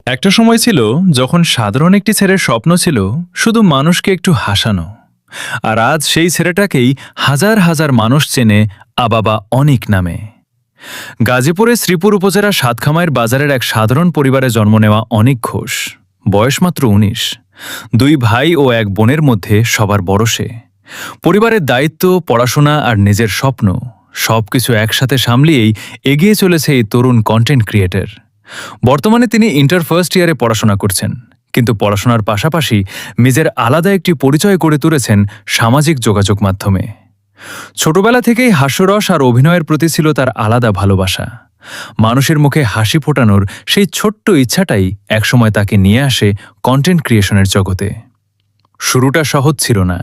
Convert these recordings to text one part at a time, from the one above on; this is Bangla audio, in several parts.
একটা সময় ছিল যখন সাধারণ একটি ছেলের স্বপ্ন ছিল শুধু মানুষকে একটু হাসানো। আর আজ সেই ছেলেটাকেই হাজার হাজার মানুষ চেনে আবাবা অনিক নামে। গাজীপুরের শ্রীপুর উপজেলার সাতখামাইর বাজারের এক সাধারণ পরিবারে জন্ম নেওয়া অনিক ঘোষ। বয়স মাত্র ১৯। ২ ভাই ও এক বোনের মধ্যে সবার বড় সে। পরিবারের দায়িত্ব, পড়াশোনা আর নিজের স্বপ্ন সবকিছু একসাথে সামলিয়েই এগিয়ে চলেছে এই তরুণ কন্টেন্ট ক্রিয়েটর। বর্তমানে তিনি ইন্টার ফার্স্ট ইয়ারে পড়াশোনা করছেন, কিন্তু পড়াশোনার পাশাপাশি নিজের আলাদা একটি পরিচয় গড়ে তুলেছেন সামাজিক যোগাযোগ মাধ্যমে। ছোটবেলা থেকেই হাস্যরস আর অভিনয়ের প্রতি ছিল তার আলাদা ভালোবাসা। মানুষের মুখে হাসি ফোটানোর সেই ছোট্ট ইচ্ছাটাই একসময় তাকে নিয়ে আসে কন্টেন্ট ক্রিয়েশনের জগতে। শুরুটা সহজ ছিল না।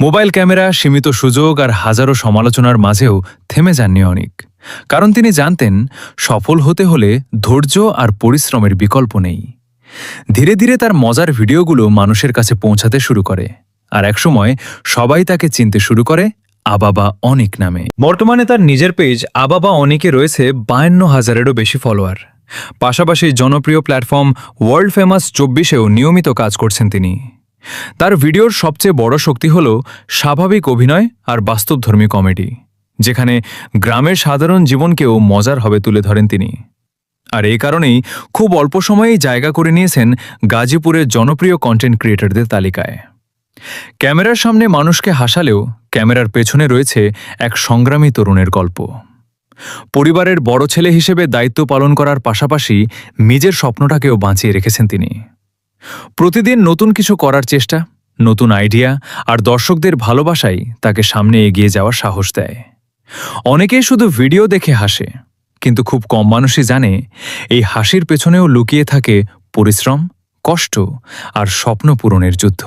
মোবাইল ক্যামেরা, সীমিত সুযোগ আর হাজারো সমালোচনার মাঝেও থেমে যাননি অনিক। কারণ তিনি জানতেন সফল হতে হলে ধৈর্য আর পরিশ্রমের বিকল্প নেই। ধীরে ধীরে তার মজার ভিডিওগুলো মানুষের কাছে পৌঁছাতে শুরু করে, আর একসময় সবাই তাকে চিনতে শুরু করে আবাবা অনিক নামে। বর্তমানে তার নিজের পেজ আবাবা অনিকে রয়েছে ৫২,০০০-এরও বেশি ফলোয়ার। পাশাপাশি জনপ্রিয় প্ল্যাটফর্ম ওয়ার্ল্ড ফেমাস ২৪-এও নিয়মিত কাজ করছেন তিনি। তার ভিডিওর সবচেয়ে বড় শক্তি হল স্বাভাবিক অভিনয় আর বাস্তবধর্মী কমেডি, যেখানে গ্রামের সাধারণ জীবনকেও মজার হবে তুলে ধরেন তিনি। আর এই কারণেই খুব অল্প সময়েই জায়গা করে নিয়েছেন গাজীপুরের জনপ্রিয় কন্টেন্ট ক্রিয়েটরদের তালিকায়। ক্যামেরার সামনে মানুষকে হাসালেও ক্যামেরার পেছনে রয়েছে এক সংগ্রামী তরুণের গল্প। পরিবারের বড় ছেলে হিসেবে দায়িত্ব পালন করার পাশাপাশি নিজের স্বপ্নটাকেও বাঁচিয়ে রেখেছেন তিনি। প্রতিদিন নতুন কিছু করার চেষ্টা, নতুন আইডিয়া আর দর্শকদের ভালোবাসাই তাকে সামনে এগিয়ে যাওয়ার সাহস দেয়। অনেকেই শুধু ভিডিও দেখে হাসে, কিন্তু খুব কম মানুষই জানে এই হাসির পেছনেও লুকিয়ে থাকে পরিশ্রম, কষ্ট আর স্বপ্ন পূরণের যুদ্ধ।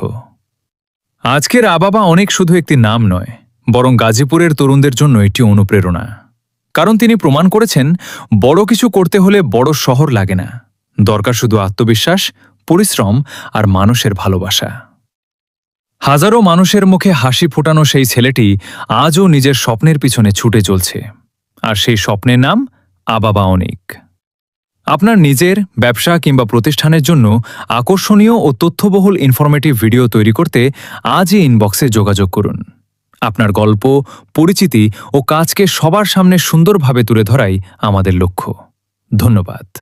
আজকের আবাবা অনিক শুধু একটি নাম নয়, বরং গাজীপুরের তরুণদের জন্য একটি অনুপ্রেরণা। কারণ তিনি প্রমাণ করেছেন বড় কিছু করতে হলে বড় শহর লাগে না, দরকার শুধু আত্মবিশ্বাস, পরিশ্রম আর মানুষের ভালোবাসা। হাজারো মানুষের মুখে হাসি ফোটানো সেই ছেলেটি আজও নিজের স্বপ্নের পিছনে ছুটে চলছে, আর সেই স্বপ্নের নাম আবাবা অনিক। আপনার নিজের ব্যবসা কিংবা প্রতিষ্ঠানের জন্য আকর্ষণীয় ও তথ্যবহুল ইনফরমেটিভ ভিডিও তৈরি করতে আজই ইনবক্সে যোগাযোগ করুন। আপনার গল্প, পরিচিতি ও কাজকে সবার সামনে সুন্দরভাবে তুলে ধরাই আমাদের লক্ষ্য। ধন্যবাদ।